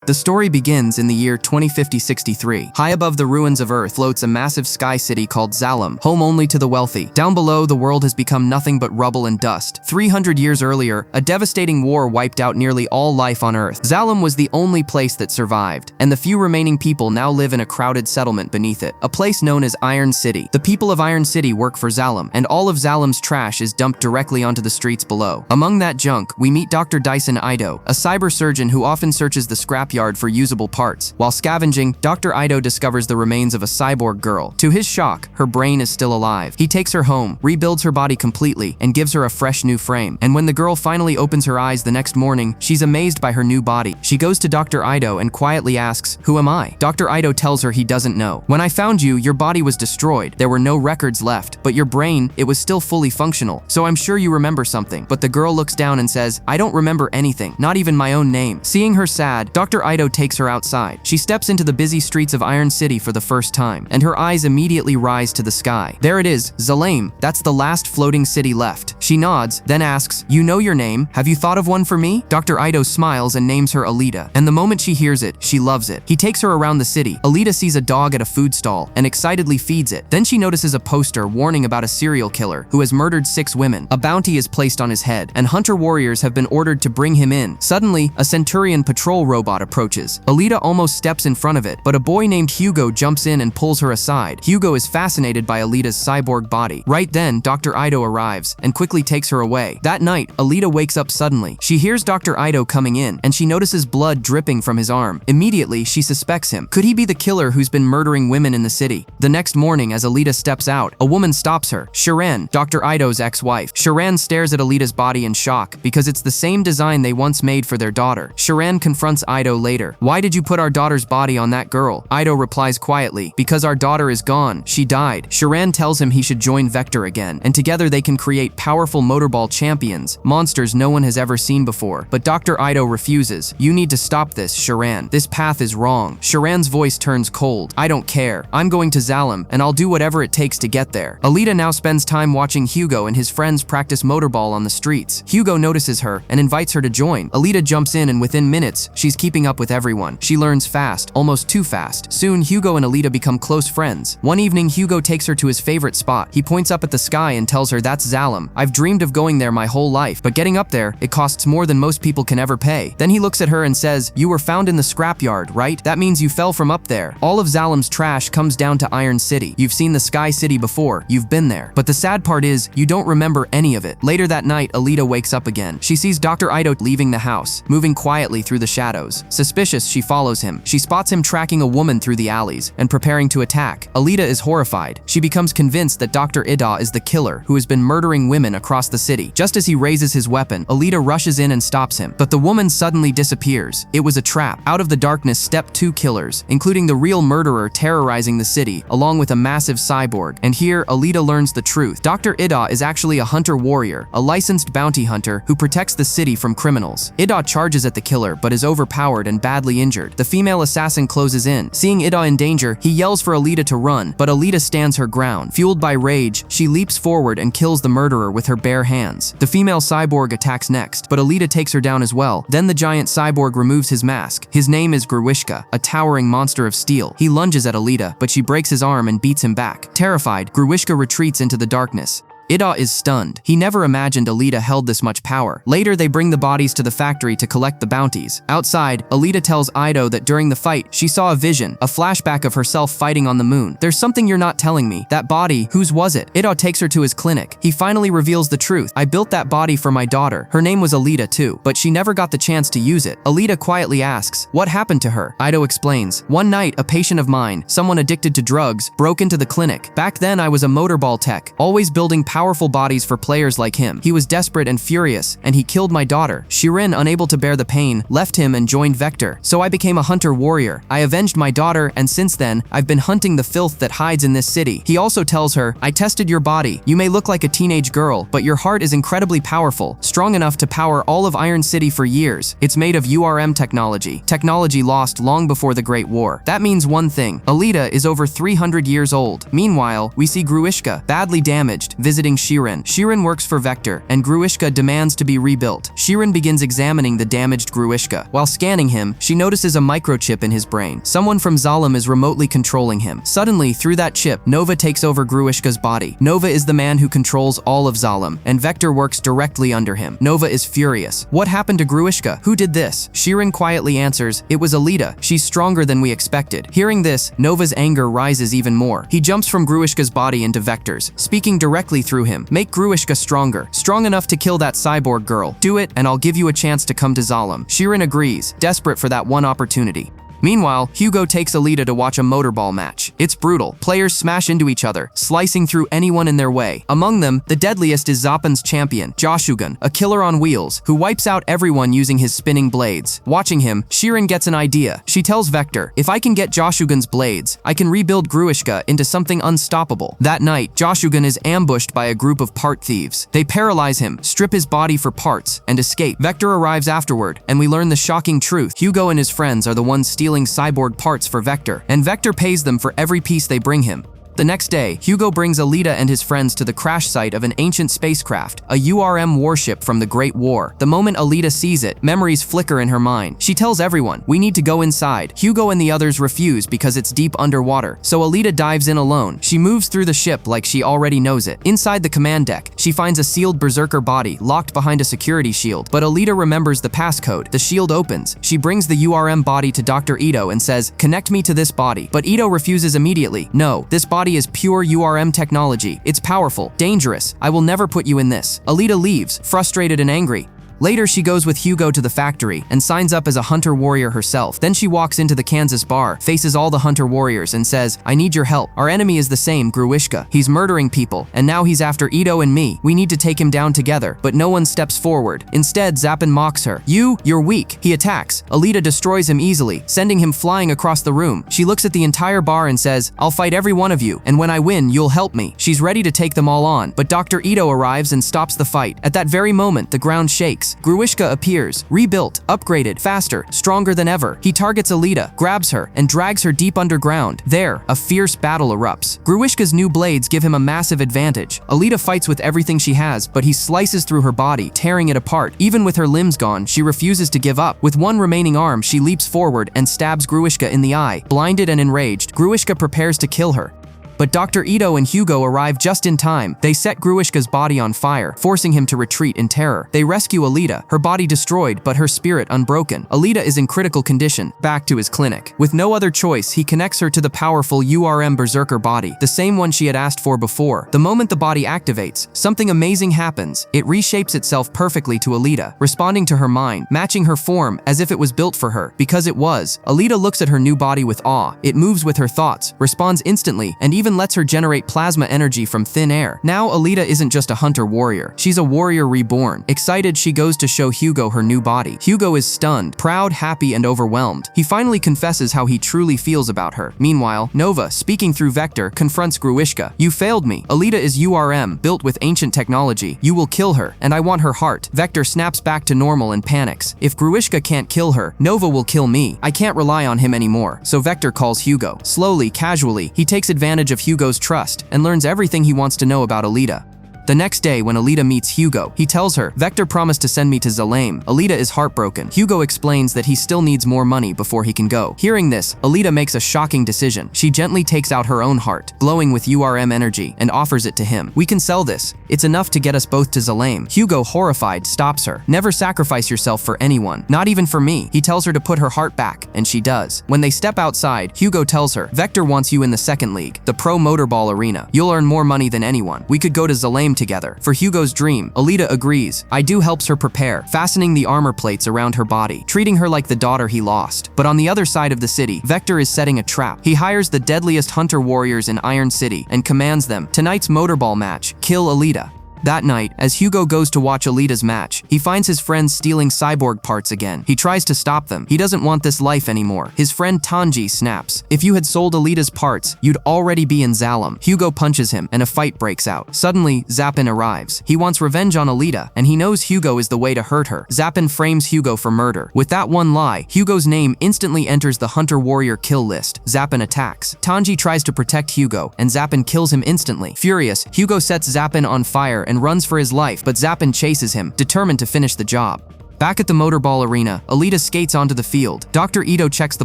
The story begins in the year 2050-63. High above the ruins of Earth floats a massive sky city called Zalem, home only to the wealthy. Down below, the world has become nothing but rubble and dust. 300 years earlier, a devastating war wiped out nearly all life on Earth. Zalem was the only place that survived, and the few remaining people now live in a crowded settlement beneath it, a place known as Iron City. The people of Iron City work for Zalem, and all of Zalem's trash is dumped directly onto the streets below. Among that junk, we meet Dr. Dyson Ido, a cyber surgeon who often searches the scrapyard for usable parts. While scavenging, Dr. Ido discovers the remains of a cyborg girl. To his shock, her brain is still alive. He takes her home, rebuilds her body completely, and gives her a fresh new frame. And when the girl finally opens her eyes the next morning, she's amazed by her new body. She goes to Dr. Ido and quietly asks, "Who am I?" Dr. Ido tells her he doesn't know. "When I found you, your body was destroyed. There were no records left, but your brain, it was still fully functional. So I'm sure you remember something." But the girl looks down and says, "I don't remember anything, not even my own name." Seeing her sad, Dr. Ido takes her outside. She steps into the busy streets of Iron City for the first time, and her eyes immediately rise to the sky. There it is, Zalem. That's the last floating city left. She nods, then asks, "You know your name? Have you thought of one for me?" Dr. Ido smiles and names her Alita, and the moment she hears it, she loves it. He takes her around the city. Alita sees a dog at a food stall and excitedly feeds it. Then she notices a poster warning about a serial killer who has murdered 6 women. A bounty is placed on his head, and hunter warriors have been ordered to bring him in. Suddenly, a Centurion patrol robot approaches. Alita almost steps in front of it, but a boy named Hugo jumps in and pulls her aside. Hugo is fascinated by Alita's cyborg body. Right then, Dr. Ido arrives and quickly takes her away. That night, Alita wakes up suddenly. She hears Dr. Ido coming in, and she notices blood dripping from his arm. Immediately, she suspects him. Could he be the killer who's been murdering women in the city? The next morning, as Alita steps out, a woman stops her. Sharan, Dr. Ido's ex-wife. Sharan stares at Alita's body in shock because it's the same design they once made for their daughter. Sharan confronts Ido later. "Why did you put our daughter's body on that girl?" Ido replies quietly, "Because our daughter is gone. She died." Sharan tells him he should join Vector again, and together they can create powerful motorball champions, monsters no one has ever seen before. But Dr. Ido refuses. "You need to stop this, Sharan. This path is wrong." Sharan's voice turns cold. "I don't care. I'm going to Zalem, and I'll do whatever it takes to get there." Alita now spends time watching Hugo and his friends practice motorball on the streets. Hugo notices her and invites her to join. Alita jumps in, and within minutes, she's keeping up with everyone. She learns fast, almost too fast. Soon, Hugo and Alita become close friends. One evening, Hugo takes her to his favorite spot. He points up at the sky and tells her, "That's Zalem. I've dreamed of going there my whole life, but getting up there, it costs more than most people can ever pay." Then he looks at her and says, "You were found in the scrapyard, right? That means you fell from up there. All of Zalem's trash comes down to Iron City. You've seen the Sky City before. You've been there. But the sad part is, you don't remember any of it." Later that night, Alita wakes up again. She sees Dr. Ido leaving the house, moving quietly through the shadows. Suspicious, she follows him. She spots him tracking a woman through the alleys and preparing to attack. Alita is horrified. She becomes convinced that Dr. Ido is the killer who has been murdering women across the city. Just as he raises his weapon, Alita rushes in and stops him. But the woman suddenly disappears. It was a trap. Out of the darkness step 2 killers, including the real murderer terrorizing the city, along with a massive cyborg. And here, Alita learns the truth. Dr. Ido is actually a hunter warrior, a licensed bounty hunter who protects the city from criminals. Ido charges at the killer, but is overpowered and badly injured. The female assassin closes in. Seeing Ido in danger, he yells for Alita to run, but Alita stands her ground. Fueled by rage, she leaps forward and kills the murderer with her bare hands. The female cyborg attacks next, but Alita takes her down as well. Then the giant cyborg removes his mask. His name is Grishka, a towering monster of steel. He lunges at Alita, but she breaks his arm and beats him back. Terrified, Grishka retreats into the darkness. Ido is stunned. He never imagined Alita held this much power. Later, they bring the bodies to the factory to collect the bounties. Outside, Alita tells Ido that during the fight, she saw a vision, a flashback of herself fighting on the moon. "There's something you're not telling me. That body, whose was it?" Ido takes her to his clinic. He finally reveals the truth. "I built that body for my daughter. Her name was Alita too, but she never got the chance to use it." Alita quietly asks, "What happened to her?" Ido explains, "One night, a patient of mine, someone addicted to drugs, broke into the clinic. Back then, I was a motorball tech, always building powerful bodies for players like him. He was desperate and furious, and he killed my daughter. Shirin, unable to bear the pain, left him and joined Vector. So I became a hunter warrior. I avenged my daughter, and since then, I've been hunting the filth that hides in this city." He also tells her, "I tested your body. You may look like a teenage girl, but your heart is incredibly powerful, strong enough to power all of Iron City for years. It's made of URM technology lost long before the Great War. That means one thing. Alita is over 300 years old. Meanwhile, we see Grishka, badly damaged, visiting visiting Shirin. Shirin works for Vector, and Grishka demands to be rebuilt. Shirin begins examining the damaged Grishka. While scanning him, she notices a microchip in his brain. Someone from Zalem is remotely controlling him. Suddenly, through that chip, Nova takes over Grishka's body. Nova is the man who controls all of Zalem, and Vector works directly under him. Nova is furious. What happened to Grishka? Who did this? Shirin quietly answers, it was Alita. She's stronger than we expected. Hearing this, Nova's anger rises even more. He jumps from Grishka's body into Vector's, speaking directly through him. Make Grishka stronger. Strong enough to kill that cyborg girl. Do it, and I'll give you a chance to come to Zalem. Shirin agrees, desperate for that one opportunity. Meanwhile, Hugo takes Alita to watch a motorball match. It's brutal. Players smash into each other, slicing through anyone in their way. Among them, the deadliest is Zappan's champion, Joshugan, a killer on wheels, who wipes out everyone using his spinning blades. Watching him, Shirin gets an idea. She tells Vector, if I can get Joshugan's blades, I can rebuild Grishka into something unstoppable. That night, Joshugan is ambushed by a group of part thieves. They paralyze him, strip his body for parts, and escape. Vector arrives afterward, and we learn the shocking truth. Hugo and his friends are the ones stealing cyborg parts for Vector, and Vector pays them for every piece they bring him. The next day, Hugo brings Alita and his friends to the crash site of an ancient spacecraft, a URM warship from the Great War. The moment Alita sees it, memories flicker in her mind. She tells everyone, we need to go inside. Hugo and the others refuse because it's deep underwater, so Alita dives in alone. She moves through the ship like she already knows it. Inside the command deck, she finds a sealed berserker body locked behind a security shield, but Alita remembers the passcode. The shield opens. She brings the URM body to Dr. Ito and says, connect me to this body, but Ito refuses immediately. No, this body is pure URM technology. It's powerful, dangerous. I will never put you in this. Alita leaves, frustrated and angry. Later, she goes with Hugo to the factory and signs up as a hunter warrior herself. Then she walks into the Kansas bar, faces all the hunter warriors and says, I need your help. Our enemy is the same, Grishka. He's murdering people, and now he's after Ito and me. We need to take him down together, but no one steps forward. Instead, Zappan mocks her. You're weak. He attacks. Alita destroys him easily, sending him flying across the room. She looks at the entire bar and says, I'll fight every one of you, and when I win, you'll help me. She's ready to take them all on, but Dr. Ito arrives and stops the fight. At that very moment, the ground shakes. Grishka appears, rebuilt, upgraded, faster, stronger than ever. He targets Alita, grabs her, and drags her deep underground. There, a fierce battle erupts. Grishka's new blades give him a massive advantage. Alita fights with everything she has, but he slices through her body, tearing it apart. Even with her limbs gone, she refuses to give up. With one remaining arm, she leaps forward and stabs Grishka in the eye. Blinded and enraged, Grishka prepares to kill her. But Dr. Ito and Hugo arrive just in time. They set Grishka's body on fire, forcing him to retreat in terror. They rescue Alita, her body destroyed but her spirit unbroken. Alita is in critical condition, back to his clinic. With no other choice, he connects her to the powerful URM berserker body, the same one she had asked for before. The moment the body activates, something amazing happens. It reshapes itself perfectly to Alita, responding to her mind, matching her form as if it was built for her. Because it was. Alita looks at her new body with awe. It moves with her thoughts, responds instantly, and even lets her generate plasma energy from thin air. Now Alita isn't just a hunter warrior, she's a warrior reborn. Excited, she goes to show Hugo her new body. Hugo is stunned, proud, happy, and overwhelmed. He finally confesses how he truly feels about her. Meanwhile, Nova, speaking through Vector, confronts Grishka. You failed me. Alita is URM, built with ancient technology. You will kill her, and I want her heart. Vector snaps back to normal and panics. If Grishka can't kill her, Nova will kill me. I can't rely on him anymore. So Vector calls Hugo. Slowly, casually, he takes advantage of Hugo's trust and learns everything he wants to know about Alita. The next day, when Alita meets Hugo, he tells her, Vector promised to send me to Zalem. Alita is heartbroken. Hugo explains that he still needs more money before he can go. Hearing this, Alita makes a shocking decision. She gently takes out her own heart, glowing with URM energy, and offers it to him. We can sell this. It's enough to get us both to Zalem. Hugo, horrified, stops her. Never sacrifice yourself for anyone, not even for me. He tells her to put her heart back, and she does. When they step outside, Hugo tells her, Vector wants you in the second league, the pro motorball arena. You'll earn more money than anyone. We could go to Zalem together. For Hugo's dream, Alita agrees. Idu helps her prepare, fastening the armor plates around her body, treating her like the daughter he lost. But on the other side of the city, Vector is setting a trap. He hires the deadliest hunter warriors in Iron City and commands them, tonight's motorball match, kill Alita. That night, as Hugo goes to watch Alita's match, he finds his friends stealing cyborg parts again. He tries to stop them. He doesn't want this life anymore. His friend Tanji snaps. If you had sold Alita's parts, you'd already be in Zalem. Hugo punches him, and a fight breaks out. Suddenly, Zappin arrives. He wants revenge on Alita, and he knows Hugo is the way to hurt her. Zappin frames Hugo for murder. With that one lie, Hugo's name instantly enters the hunter-warrior kill list. Zappin attacks. Tanji tries to protect Hugo, and Zappin kills him instantly. Furious, Hugo sets Zappin on fire and runs for his life, but Zappin chases him, determined to finish the job. Back at the motorball arena, Alita skates onto the field. Dr. Ito checks the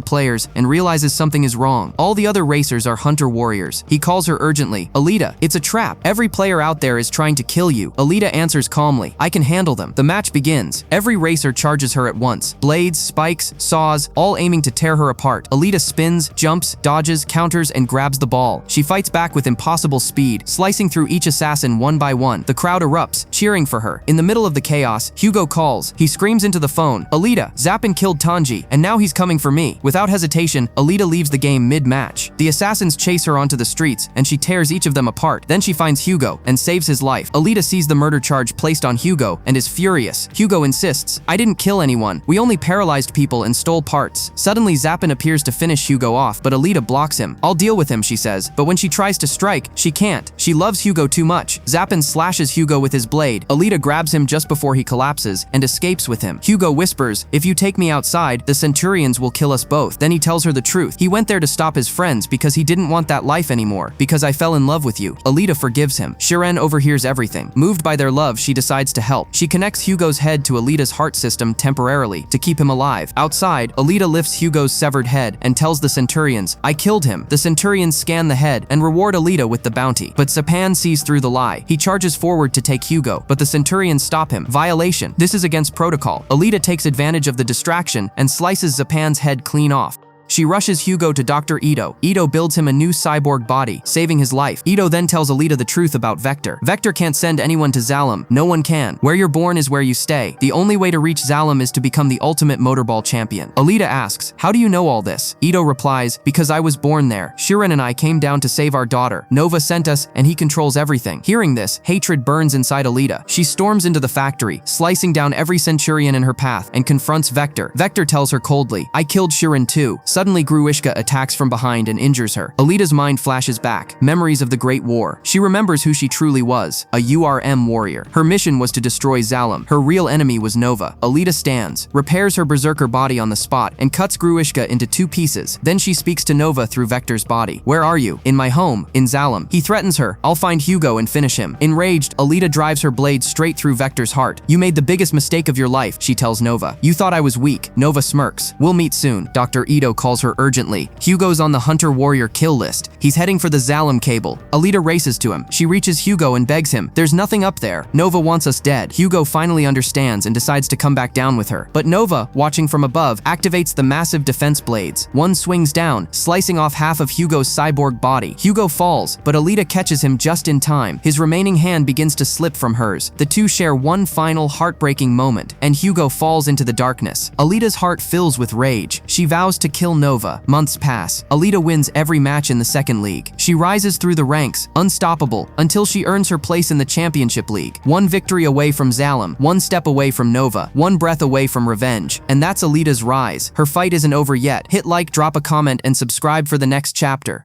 players and realizes something is wrong. All the other racers are hunter-warriors. He calls her urgently. Alita, it's a trap. Every player out there is trying to kill you. Alita answers calmly. I can handle them. The match begins. Every racer charges her at once. Blades, spikes, saws, all aiming to tear her apart. Alita spins, jumps, dodges, counters, and grabs the ball. She fights back with impossible speed, slicing through each assassin one by one. The crowd erupts, cheering for her. In the middle of the chaos, Hugo calls. He screams into the phone, Alita, Zappin killed Tanji, and now he's coming for me. Without hesitation, Alita leaves the game mid-match. The assassins chase her onto the streets, and she tears each of them apart. Then she finds Hugo and saves his life. Alita sees the murder charge placed on Hugo and is furious. Hugo insists, I didn't kill anyone. We only paralyzed people and stole parts. Suddenly, Zappin appears to finish Hugo off, but Alita blocks him. I'll deal with him, she says, but when she tries to strike, she can't. She loves Hugo too much. Zappin slashes Hugo with his blade. Alita grabs him just before he collapses and escapes with him. Hugo whispers, if you take me outside, the Centurions will kill us both. Then he tells her the truth. He went there to stop his friends because he didn't want that life anymore. Because I fell in love with you. Alita forgives him. Shiren overhears everything. Moved by their love, she decides to help. She connects Hugo's head to Alita's heart system temporarily to keep him alive. Outside, Alita lifts Hugo's severed head and tells the Centurions, I killed him. The Centurions scan the head and reward Alita with the bounty. But Zapan sees through the lie. He charges forward to take Hugo, but the Centurions stop him. Violation. This is against protocol. Alita takes advantage of the distraction and slices Zapan's head clean off. She rushes Hugo to Dr. Ito. Ito builds him a new cyborg body, saving his life. Ito then tells Alita the truth about Vector. Vector can't send anyone to Zalem. No one can. Where you're born is where you stay. The only way to reach Zalem is to become the ultimate motorball champion. Alita asks, how do you know all this? Ito replies, because I was born there. Shiren and I came down to save our daughter. Nova sent us, and he controls everything. Hearing this, hatred burns inside Alita. She storms into the factory, slicing down every Centurion in her path, and confronts Vector. Vector tells her coldly, I killed Shiren too. Suddenly, Grishka attacks from behind and injures her. Alita's mind flashes back, memories of the Great War. She remembers who she truly was, a URM warrior. Her mission was to destroy Zalem. Her real enemy was Nova. Alita stands, repairs her berserker body on the spot, and cuts Grishka into 2 pieces. Then she speaks to Nova through Vector's body. Where are you? In my home, in Zalem. He threatens her. I'll find Hugo and finish him. Enraged, Alita drives her blade straight through Vector's heart. You made the biggest mistake of your life, she tells Nova. You thought I was weak. Nova smirks. We'll meet soon. Dr. Ito calls her urgently. Hugo's on the hunter-warrior kill list. He's heading for the Zalem cable. Alita races to him. She reaches Hugo and begs him, there's nothing up there. Nova wants us dead. Hugo finally understands and decides to come back down with her. But Nova, watching from above, activates the massive defense blades. One swings down, slicing off half of Hugo's cyborg body. Hugo falls, but Alita catches him just in time. His remaining hand begins to slip from hers. The two share one final heartbreaking moment, and Hugo falls into the darkness. Alita's heart fills with rage. She vows to kill Nova. Months pass. Alita wins every match in the second league. She rises through the ranks, unstoppable, until she earns her place in the championship league. One victory away from Zalem, one step away from Nova, one breath away from revenge. And that's Alita's rise. Her fight isn't over yet. Hit like, drop a comment, and subscribe for the next chapter.